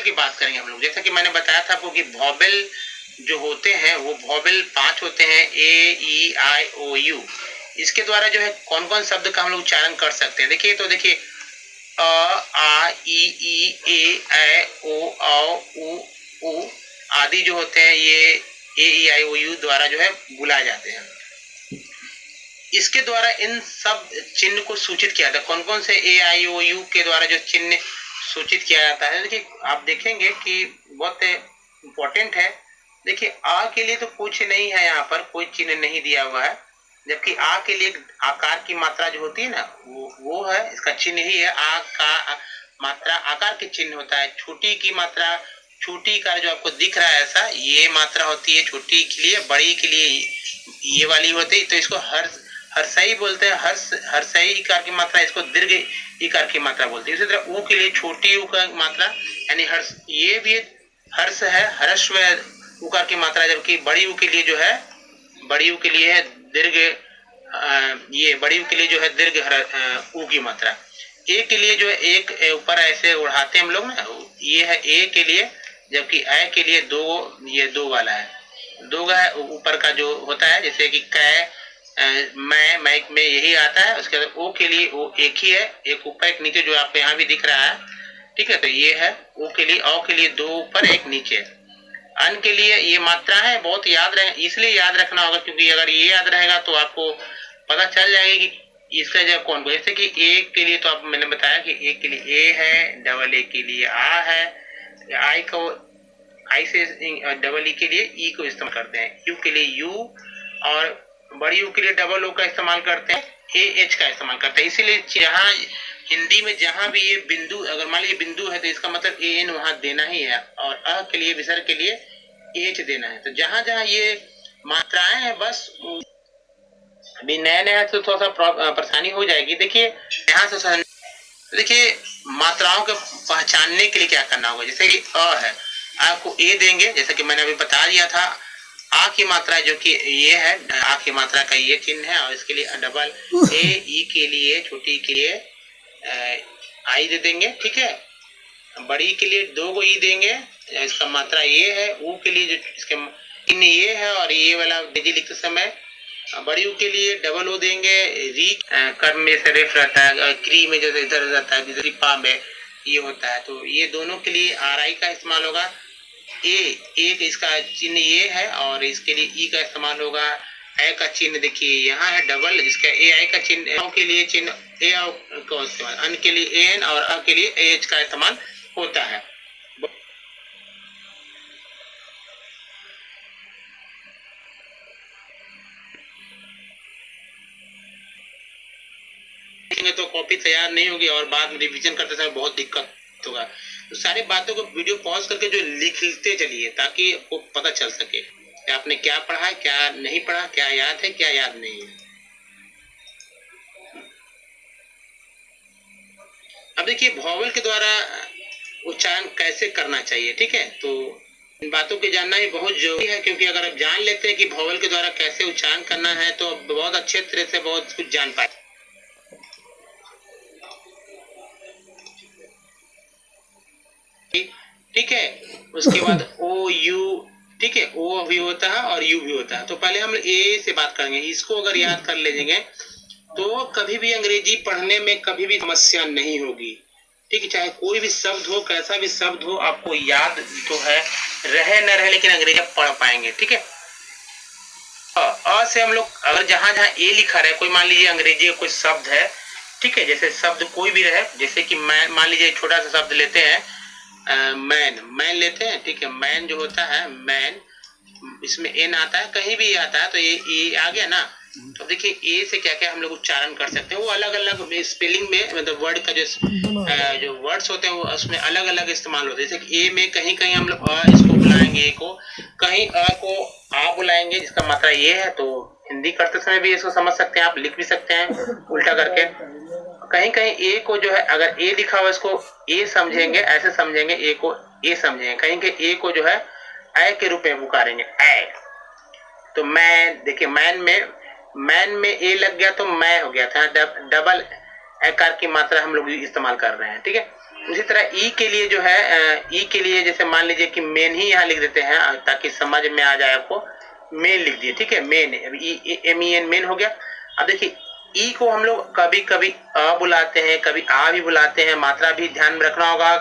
Vowel की बात करेंगे हम लोग। जैसा कि मैंने बताया था आपको कि वॉवेल जो होते हैं वो वॉवेल 5 होते हैं, ए ई आई ओ यू। इसके द्वारा जो है कौन कौन शब्द का हम लोग उच्चारण कर सकते हैं। देखिए तो देखिए अ आ ई ए ऐ ओ औ उ ऊ आदि जो होते हैं ये ए ई आई ओ यू द्वारा जो है बुलाए जाते हैं। इसके द्वारा इन सब चिन्ह को सूचित किया जाता है। कौन कौन से ए आई ओ यू के द्वारा जो चिन्ह सूचित किया जाता है, देखिए आप देखेंगे कि बहुत इंपॉर्टेंट है। देखिए आ के लिए तो कुछ नहीं है, यहाँ पर कोई चिन्ह नहीं दिया हुआ है, जबकि आ के लिए आकार की मात्रा जो होती है ना वो है, इसका चिन्ह ही है। आ का मात्रा आकार के चिन्ह होता है। छोटी की मात्रा, छोटी का जो आपको दिख रहा है ऐसा, ये मात्रा होती है छोटी के लिए, बड़ी के लिए ये वाली होती है। तो इसको हर्षई बोलते हैं। हर्षई इकार की मात्रा, इसको दीर्घ इकार की मात्रा बोलते हैं। इसी तरह ऊ के लिए छोटी ऊ का मात्रा यानी हर्ष, ये भी हर्ष है, हर्षव उकार की मात्रा, जबकि बड़ी ऊ के लिए जो है, बड़ी ऊ के लिए है दीर्घ, ये बड़ी ऊ के लिए जो है दीर्घ ऊ की मात्रा। ए के लिए जो है एक ऊपर ऐसे उड़ाते हैं हम लोग ना, ये है ए के लिए, जबकि ए के लिए दो, ये दो वाला है, दो का है ऊपर का जो होता है, जैसे कि कै मैक में यही आता है। उसके बाद ओ के लिए वो एक ही है, एक ऊपर एक नीचे, जो आपको यहाँ भी दिख रहा है, ठीक है। तो ये है ओ के लिए, औ के लिए दो ऊपर एक नीचे। अन के लिए ये मात्रा है, बहुत याद रहे, इसलिए याद रखना होगा क्योंकि अगर ये याद रहेगा तो आपको पता चल जाएगा कि इसका जगह कौन को। जैसे कि ए के लिए तो आप मैंने बताया कि ए के लिए ए है, डबल ए के लिए आ है, आई को आई से डबल ई के लिए ई को इस्तेमाल करते हैं, यू के लिए यू, और बड़ी यू के लिए डबल ओ का इस्तेमाल करते हैं, ए एच का इस्तेमाल करते हैं। इसीलिए जहाँ हिंदी में जहाँ भी ये बिंदु, अगर मान लीजिए बिंदु है तो इसका मतलब ए एन वहां देना ही है, और अ के लिए विसर्ग के लिए एच देना है। तो जहां जहां ये मात्राएं हैं, बस अभी नया नया तो थोड़ा सा परेशानी हो जाएगी। देखिए यहाँ से देखिए मात्राओं को पहचानने के लिए क्या करना होगा। जैसे कि अ है, आपको ए देंगे, जैसे कि मैंने अभी बता दिया था। आ की मात्रा जो कि ये है, आ की मात्रा का ये चिन्ह है, और इसके लिए डबल ए ई के लिए, छोटी के लिए आई दे देंगे, ठीक है। बड़ी के लिए दो को ई देंगे, इसका मात्रा ये है। ऊ के लिए जो इसके चिन्ह ये है, और ये वाला डिजी लिखते समय बड़ी ऊ के लिए डबल ओ देंगे। री कर्म में से रेफ रहता है, क्री में जैसे इधर रहता है, जैसे पा में ये होता है, तो ये दोनों के लिए आर आई का इस्तेमाल होगा। ए इसका चिन्ह ये है, और इसके लिए ई का इस्तेमाल होगा। ए का चिन्ह देखिए यहाँ है डबल, जिसका ए आई का चिन्ह, के लिए चिन्ह ए का इस्तेमाल, अन के लिए एन, और अ के लिए एच का इस्तेमाल होता है। तो कॉपी तैयार नहीं होगी और बाद में रिवीजन करते समय बहुत दिक्कत होगा। तो सारी बातों को वीडियो पॉज करके जो लिखते चलिए, ताकि आपको पता चल सके कि आपने क्या पढ़ा है, क्या नहीं पढ़ा, क्या याद है, क्या याद नहीं है। अब देखिए वॉवेल के द्वारा उच्चारण कैसे करना चाहिए, ठीक है। तो इन बातों को जानना ही बहुत जरूरी है, क्योंकि अगर आप जान लेते हैं कि वॉवेल के द्वारा कैसे उच्चारण करना है, तो बहुत अच्छे तरह से बहुत कुछ जान पाए। ठीक है, उसके बाद ओ यू, ठीक है, ओ भी होता है और यू भी होता है। तो पहले हम ए से बात करेंगे। इसको अगर याद कर लेंगे तो कभी भी अंग्रेजी पढ़ने में कभी भी समस्या नहीं होगी, ठीक है। चाहे कोई भी शब्द हो, कैसा भी शब्द हो, आपको याद तो है, रहे न रहे, लेकिन अंग्रेजी पढ़ पाएंगे, ठीक है। अ से हम लोग अगर जहां जहां ए लिखा रहे, कोई मान लीजिए अंग्रेजी का कोई शब्द है, ठीक है, जैसे शब्द कोई भी रहे, जैसे कि मैन, मान लीजिए छोटा सा शब्द लेते हैं, मैन लेते हैं, ठीक है। मैन जो होता है, मैन, इसमें एन आता है, कहीं भी आता है, तो ये आ गया ना। तो देखिए ए से क्या क्या हम लोग उच्चारण कर सकते हैं, वो अलग अलग स्पेलिंग में, मतलब वर्ड का जो वर्ड्स होते हैं वो उसमें अलग अलग इस्तेमाल होते हैं। जैसे कि ए में कहीं कहीं हम लोग अ इसको बुलाएंगे, ए को, कहीं अ को आ बुलाएंगे, जिसका मात्रा ये है। तो हिंदी करते समय भी इसको समझ सकते हैं, आप लिख भी सकते हैं उल्टा करके। कहीं कहीं ए को जो है, अगर ए लिखा हुआ इसको ए समझेंगे, ऐसे समझेंगे, ए को ए समझेंगे। कहीं कहीं ए को जो है ऐ के रूप में पुकारेंगे, ऐ। तो मैं देखिए मैन में ए लग गया तो मैं हो गया था, डबल एकार की मात्रा हम लोग इस्तेमाल कर रहे हैं, ठीक है। उसी तरह ई के लिए जो है ई के लिए जैसे मान लीजिए कि मेन ही यहाँ लिख देते हैं ताकि समझ में आ जाए आपको। मेन लिख दिए, ठीक है, मेन, MEN मेन हो गया। अब देखिए ई को हम लोग कभी कभी अ बुलाते हैं, कभी आ भी बुलाते हैं, मात्रा भी ध्यान में रखना होगा।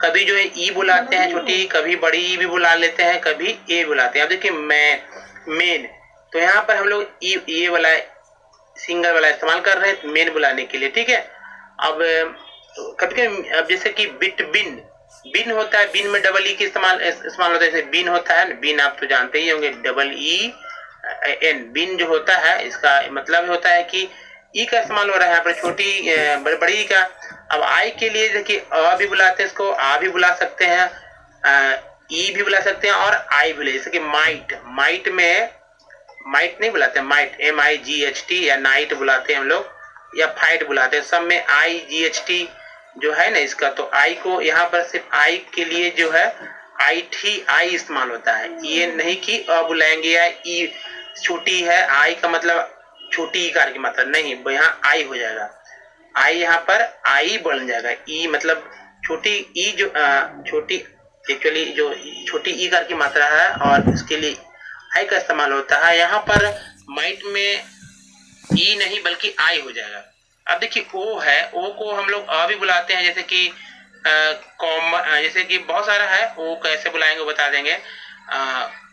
कभी जो है ई बुलाते हैं छोटी, कभी बड़ी ई भी बुला लेते हैं, कभी ए बुलाते हैं। अब देखिए मेन, तो यहाँ पर हम लोग ये वाला सिंगल वाला इस्तेमाल कर रहे हैं मेन बुलाने के लिए, ठीक है। अब कभी कभी अब जैसे कि बिन होता है, बिन में डबल ई की इस्तेमाल होता है। जैसे बिन होता है, बिन आप तो जानते ही होंगे, EN बिन जो होता है इसका मतलब होता है कि ई का इस्तेमाल हो रहा है यहाँ पर, छोटी बड़ी का। अब आई के लिए देखिए अ भी बुलाते हैं, इसको आ भी बुला सकते हैं, ई भी बुला सकते हैं और आई भी बुला, जैसे कि माइट में माइट नहीं बुलाते, माइट MIGHT, या नाइट बुलाते हैं हम लोग, या फाइट बुलाते हैं, सब में IGHT जो है ना इसका। तो आई को यहाँ पर सिर्फ आई के लिए जो है आई इस्तेमाल होता है, ये नहीं कि अ बुलाएंगे या ई छोटी है, आई का मतलब छोटी इकार की मात्रा नहीं, यहाँ आई हो जाएगा, आई यहाँ पर आई बन जाएगा। ई मतलब छोटी ई जो छोटी एक्चुअली जो छोटी इकार की मात्रा है और इसके लिए आई का इस्तेमाल होता है। यहाँ पर माइट में ई नहीं बल्कि आई हो जाएगा। अब देखिए ओ है, ओ को हम लोग अ भी बुलाते हैं, जैसे कि जैसे कि बहुत सारा है, ओ कैसे बुलाएंगे बता देंगे।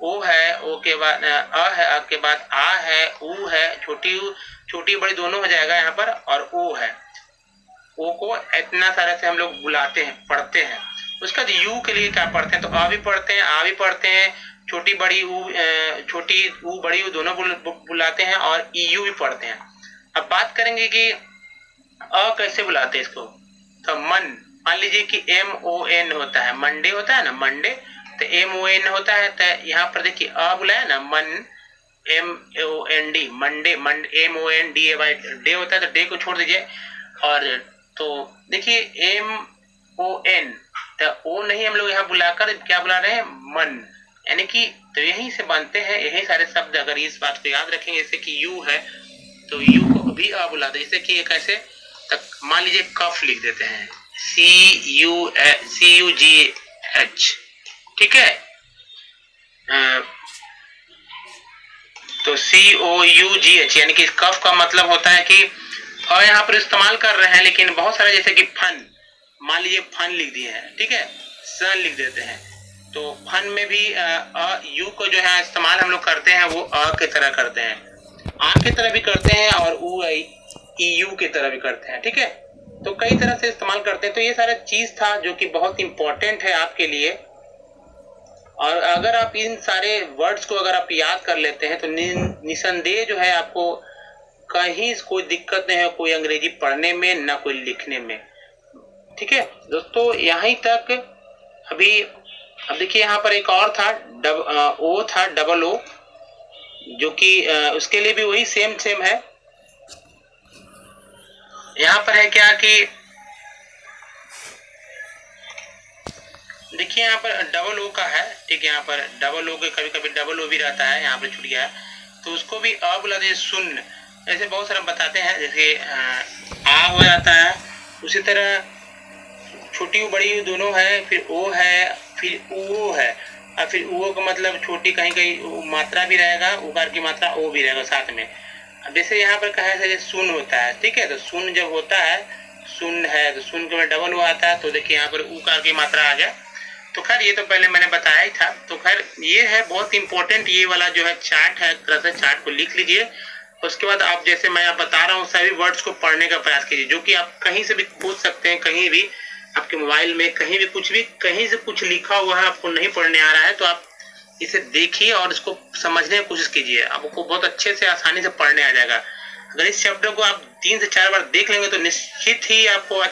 ओ है, ओ के बाद अ है, अ के बाद आ है, ऊ है, छोटी बड़ी दोनों हो जाएगा यहाँ पर, और ओ है। ओ को इतना सारा से हम लोग बुलाते हैं, पढ़ते हैं। उसके बाद यू के लिए क्या पढ़ते हैं, तो अ भी पढ़ते हैं, आ भी पढ़ते हैं, छोटी बड़ी ऊ बड़ी ऊ दोनों बुलाते हैं, और EU भी पढ़ते हैं। अब बात करेंगे कि अ कैसे बुलाते हैं इसको, तो मान लीजिए कि MON होता है, मंडे होता है ना, मंडे, तो MON होता है, तो यहाँ पर देखिए अ बुलाया ना, MOND, मंडे, MONDAY होता है, तो डे को छोड़ दीजिए। और तो देखिए MON, तो ओ नहीं हम लोग यहाँ बुलाकर क्या बुला रहे हैं, मन, यानी कि तो यहीं से बनते हैं यही सारे शब्द। अगर इस बात को याद रखेंगे, जैसे कि यू है तो यू को भी अ बुलाते हैं, जैसे कि कैसे, तक मान लीजिए कफ लिख देते हैं, CUGH, ठीक है। तो COUGH यानी कि कफ का मतलब होता है कि और यहाँ पर इस्तेमाल कर रहे हैं, लेकिन बहुत सारे जैसे कि फन, मान लीजिए फन लिख दिए हैं, ठीक है, सन लिख देते हैं, तो फन में भी यू को जो है इस्तेमाल हम लोग करते हैं, वो अ की तरह करते हैं, आ की तरह भी करते हैं, और EU की तरह भी करते हैं, ठीक है। तो कई तरह से इस्तेमाल करते हैं। तो ये सारा चीज था जो कि बहुत इंपॉर्टेंट है आपके लिए, और अगर आप इन सारे वर्ड्स को अगर आप याद कर लेते हैं तो निसंदेह जो है आपको कहीं कोई दिक्कत नहीं है, कोई अंग्रेजी पढ़ने में ना कोई लिखने में, ठीक है दोस्तों। यहीं तक अभी। अब देखिए यहाँ पर एक और था, ओ था, डबल ओ, जो कि उसके लिए भी वही सेम है। यहाँ पर है क्या कि देखिए यहाँ पर डबल ओ का है, ठीक है, यहाँ पर डबल ओ के कभी डबल ओ भी रहता है, यहाँ पर छूट गया है, तो उसको भी अ बुला दे, सुन, ऐसे बहुत सारा बताते हैं, जैसे आ हो जाता है। उसी तरह छोटी ऊ बड़ी ऊ दोनों है, फिर ओ है, फिर ऊ है, और फिर ऊ का मतलब छोटी कहीं मात्रा भी रहेगा, उकार की मात्रा ओ भी रहेगा साथ में। अब जैसे यहाँ पर कहा है सुन होता है, ठीक है, तो सुन जब होता है, सुन है, तो सुन के डबल ओ आता है, तो देखिए यहाँ पर उकार की मात्रा आ गया। तो खैर ये तो पहले मैंने बताया ही था। तो खैर ये है बहुत इंपॉर्टेंट, ये वाला जो है चार्ट है, तरह से चार्ट को लिख लीजिए। उसके बाद आप जैसे मैं बता रहा हूँ सभी वर्ड्स को पढ़ने का प्रयास कीजिए, जो कि आप कहीं से भी पूछ सकते हैं, कहीं भी आपके मोबाइल में कहीं भी कहीं से कुछ लिखा हुआ है, आपको नहीं पढ़ने आ रहा है, तो आप इसे देखिए और इसको समझने की कोशिश कीजिए, आपको बहुत अच्छे से आसानी से पढ़ने आ जाएगा। अगर इस शब्द को आप 3 से 4 बार देख लेंगे तो निश्चित ही आपको